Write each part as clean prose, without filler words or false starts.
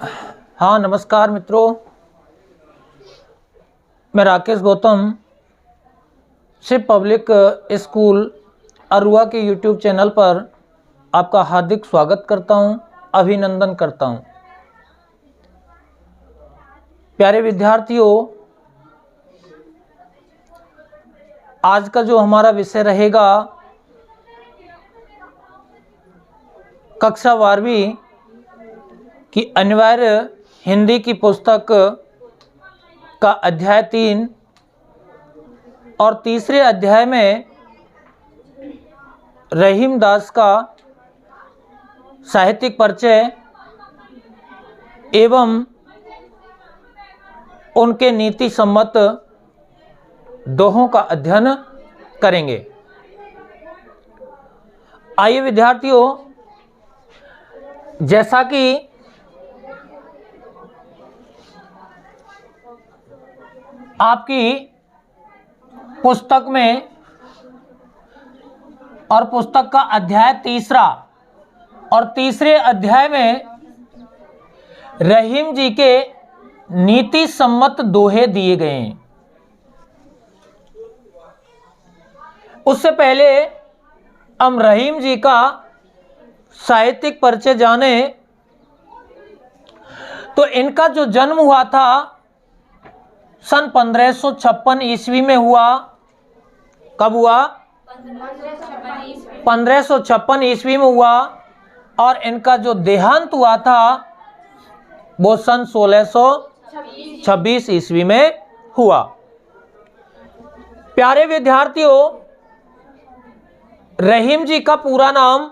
हाँ, नमस्कार मित्रों। मैं राकेश गौतम शिव पब्लिक स्कूल अरुआ के यूट्यूब चैनल पर आपका हार्दिक स्वागत करता हूं, अभिनंदन करता हूं। प्यारे विद्यार्थियों, आज का जो हमारा विषय रहेगा कक्षा 12वीं की अनिवार्य हिंदी की पुस्तक का अध्याय 3 और तीसरे अध्याय में रहीम दास का साहित्यिक परिचय एवं उनके नीति सम्मत दोहों का अध्ययन करेंगे। आइए विद्यार्थियों, जैसा कि आपकी पुस्तक में और पुस्तक का अध्याय तीसरा और तीसरे अध्याय में रहीम जी के नीति सम्मत दोहे दिए गए हैं। उससे पहले हम रहीम जी का साहित्यिक परिचय जाने तो इनका जो जन्म हुआ था सन 1556 ईस्वी में हुआ। कब हुआ? 1556 ईस्वी में हुआ। और इनका जो देहांत हुआ था वो सन 1626 ईस्वी में हुआ। प्यारे विद्यार्थियों, रहीम जी का पूरा नाम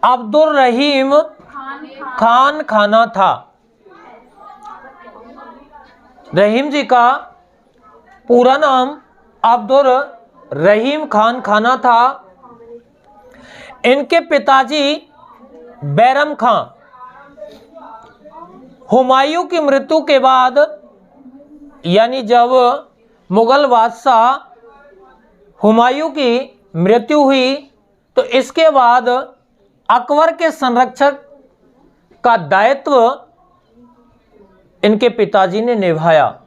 अब्दुल रहीम खान खाना था। रहीम जी का पूरा नाम अब्दुल रहीम खान खाना था। इनके पिताजी बैरम खां हुमायूं की मृत्यु के बाद, यानी जब मुगल बादशाह हुमायूं की मृत्यु हुई तो इसके बाद अकबर के संरक्षक का दायित्व इनके पिताजी ने निभाया।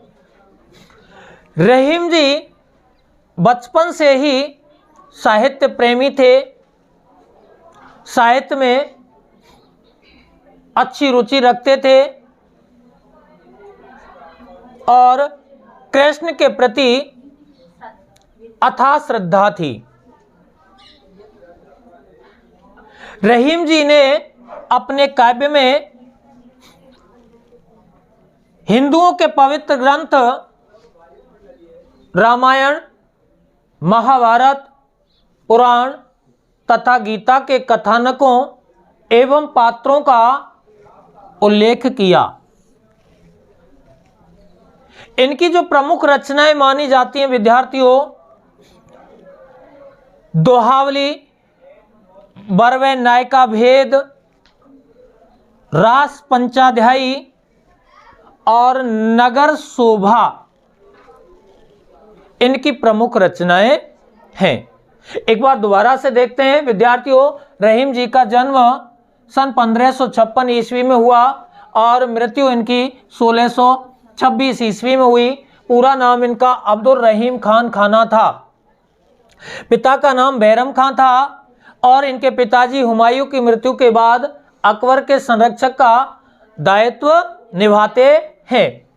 रहीम जी बचपन से ही साहित्य प्रेमी थे, साहित्य में अच्छी रुचि रखते थे और कृष्ण के प्रति अथाह श्रद्धा थी। रहीम जी ने अपने काव्य में हिंदुओं के पवित्र ग्रंथ रामायण, महाभारत, पुराण तथा गीता के कथानकों एवं पात्रों का उल्लेख किया। इनकी जो प्रमुख रचनाएं मानी जाती हैं विद्यार्थियों, दोहावली, बरवे न्याय का भेद, रास पंचाध्यायी और नगर शोभा इनकी प्रमुख रचनाएं हैं। एक बार दोबारा से देखते हैं विद्यार्थियों। रहीम जी का जन्म सन 1556 ईस्वी में हुआ और मृत्यु इनकी 1626 ईस्वी में हुई। पूरा नाम इनका अब्दुल रहीम खान खाना था। पिता का नाम बैरम खां था और इनके पिताजी हुमायूं की मृत्यु के बाद अकबर के संरक्षक का दायित्व निभाते हैं।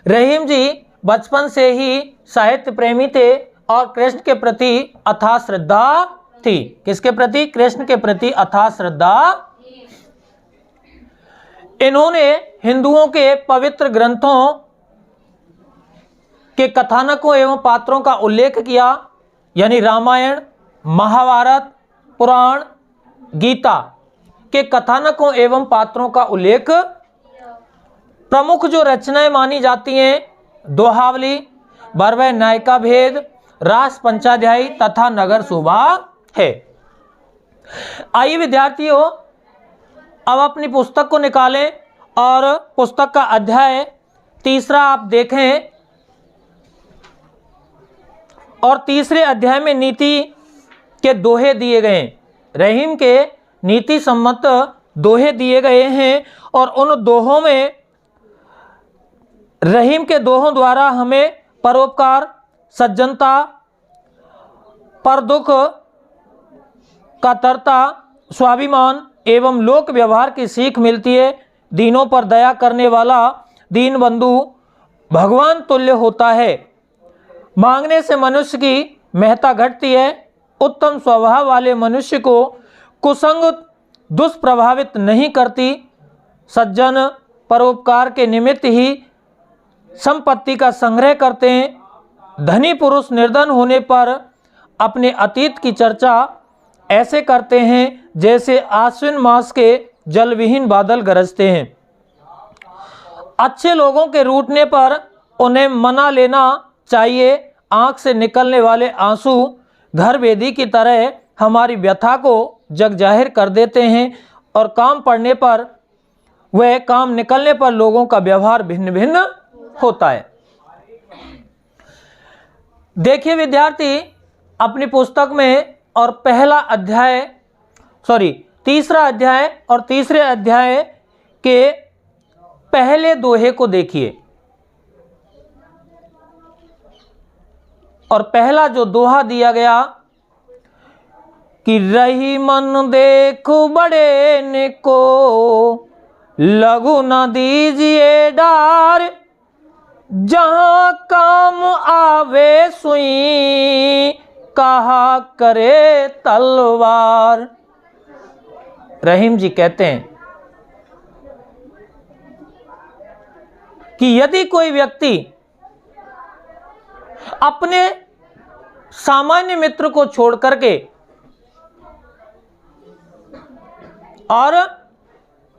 रहीम जी बचपन से ही साहित्य प्रेमी थे और कृष्ण के प्रति अथाह श्रद्धा थी। किसके प्रति? कृष्ण के प्रति अथाह श्रद्धा। इन्होंने हिंदुओं के पवित्र ग्रंथों के कथानकों एवं पात्रों का उल्लेख किया, यानी रामायण, महाभारत, पुराण, गीता के कथानकों एवं पात्रों का उल्लेख। प्रमुख जो रचनाएं मानी जाती हैं दोहावली, बरवे न्याय का भेद, रास पंचाध्यायी तथा नगर शोभा है। आइए विद्यार्थियों, अब अपनी पुस्तक को निकालें और पुस्तक का अध्याय तीसरा आप देखें और तीसरे अध्याय में नीति के दोहे दिए गए हैं। रहीम के नीति सम्मत दोहे दिए गए हैं और उन दोहों में रहीम के दोहों द्वारा हमें परोपकार, सज्जनता, पर दुख, कातरता, स्वाभिमान एवं लोक व्यवहार की सीख मिलती है। दीनों पर दया करने वाला दीन बंधु भगवान तुल्य होता है। मांगने से मनुष्य की महत्ता घटती है। उत्तम स्वभाव वाले मनुष्य को कुसंग दुष्प्रभावित नहीं करती। सज्जन परोपकार के निमित्त ही संपत्ति का संग्रह करते हैं। धनी पुरुष निर्धन होने पर अपने अतीत की चर्चा ऐसे करते हैं जैसे आश्विन मास के जलविहीन बादल गरजते हैं। अच्छे लोगों के रूठने पर उन्हें मना लेना चाहिए। आंख से निकलने वाले आंसू घर वेदी की तरह हमारी व्यथा को जग जाहिर कर देते हैं और काम पड़ने पर वह काम निकलने पर लोगों का व्यवहार भिन्न भिन्न होता है। देखिए विद्यार्थी, अपनी पुस्तक में और तीसरा अध्याय और तीसरे अध्याय के पहले दोहे को देखिए। और पहला जो दोहा दिया गया कि रही मन देखो बड़े ने को लघु न दीजिए डार, जहां काम आवे सुई कहा करे तलवार। रहीम जी कहते हैं कि यदि कोई व्यक्ति अपने सामान्य मित्र को छोड़ करके और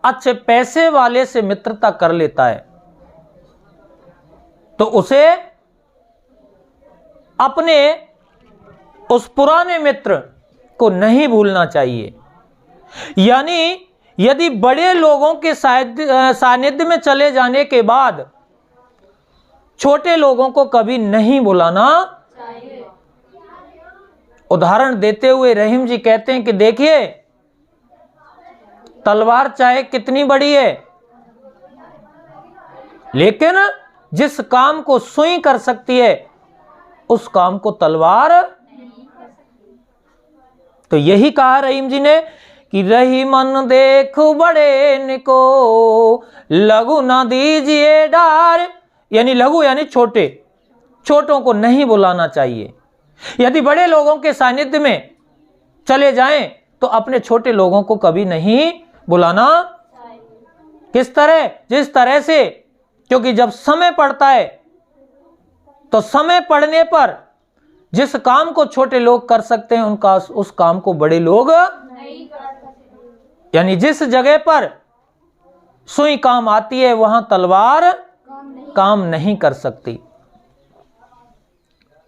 अच्छे पैसे वाले से मित्रता कर लेता है तो उसे अपने उस पुराने मित्र को नहीं भूलना चाहिए। यानी यदि बड़े लोगों के सानिध्य में चले जाने के बाद छोटे लोगों को कभी नहीं बुलाना चाहिए। उदाहरण देते हुए रहीम जी कहते हैं कि देखिए, तलवार चाहे कितनी बड़ी है, लेकिन जिस काम को सुई कर सकती है उस काम को तलवार। तो यही कहा रहीम जी ने कि रही मन देख बड़े निको लघु ना दीजिए डार। यानी लघु यानी छोटे, छोटों को नहीं बुलाना चाहिए। यदि बड़े लोगों के सानिध्य में चले जाएं तो अपने छोटे लोगों को कभी नहीं बुलाना। किस तरह? जिस तरह से, क्योंकि जब समय पड़ता है तो समय पड़ने पर जिस काम को छोटे लोग कर सकते हैं उनका उस काम को बड़े लोग नहीं कर सकते। यानी जिस जगह पर सुई काम आती है वहां तलवार काम नहीं कर सकती।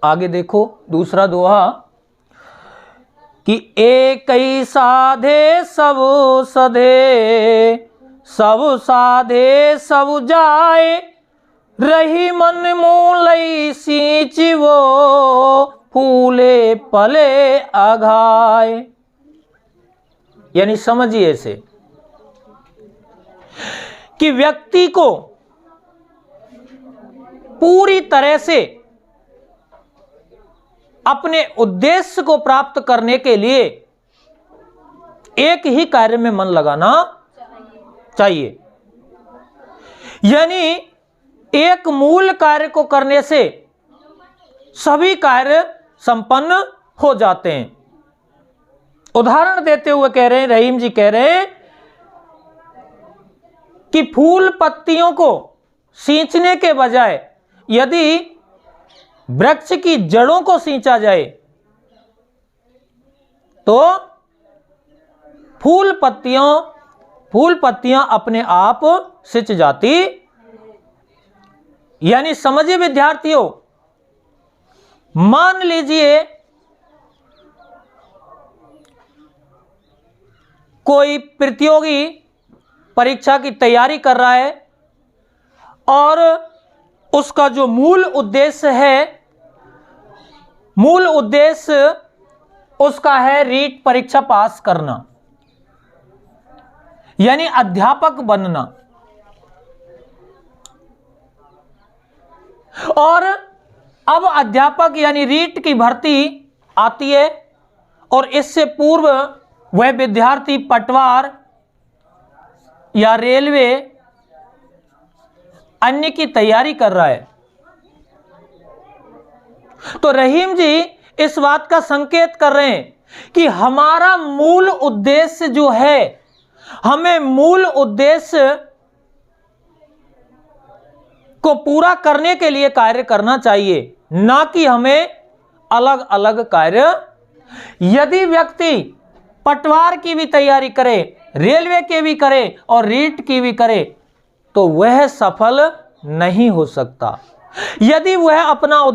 आगे देखो दूसरा दोहा कि एक ही साधे सब सधे, सब साधे सब जाए, रही मन मूलई सींच वो फूले पले आघाए। यानी समझिए इसे कि व्यक्ति को पूरी तरह से अपने उद्देश्य को प्राप्त करने के लिए एक ही कार्य में मन लगाना चाहिए। यानी एक मूल कार्य को करने से सभी कार्य संपन्न हो जाते हैं। उदाहरण देते हुए कह रहे हैं, रहीम जी कह रहे हैं कि फूल पत्तियों को सींचने के बजाय यदि वृक्ष की जड़ों को सींचा जाए तो फूल पत्तियां अपने आप सिंच जाती। यानी समझिए विद्यार्थियों, मान लीजिए कोई प्रतियोगी परीक्षा की तैयारी कर रहा है और उसका जो मूल उद्देश्य उसका है रीट परीक्षा पास करना। यानी अध्यापक बनना। और अब अध्यापक यानी रीट की भर्ती आती है, और इससे पूर्व वह विद्यार्थी पटवार या रेलवे अन्य की तैयारी कर रहा है। तो रहीम जी इस बात का संकेत कर रहे हैं कि हमारा मूल उद्देश्य जो है, हमें मूल उद्देश्य को पूरा करने के लिए कार्य करना चाहिए, ना कि हमें अलग अलग कार्य। यदि व्यक्ति पटवार की भी तैयारी करे, रेलवे के भी करे और रीट की भी करे, तो वह सफल नहीं हो सकता। यदि वह अपना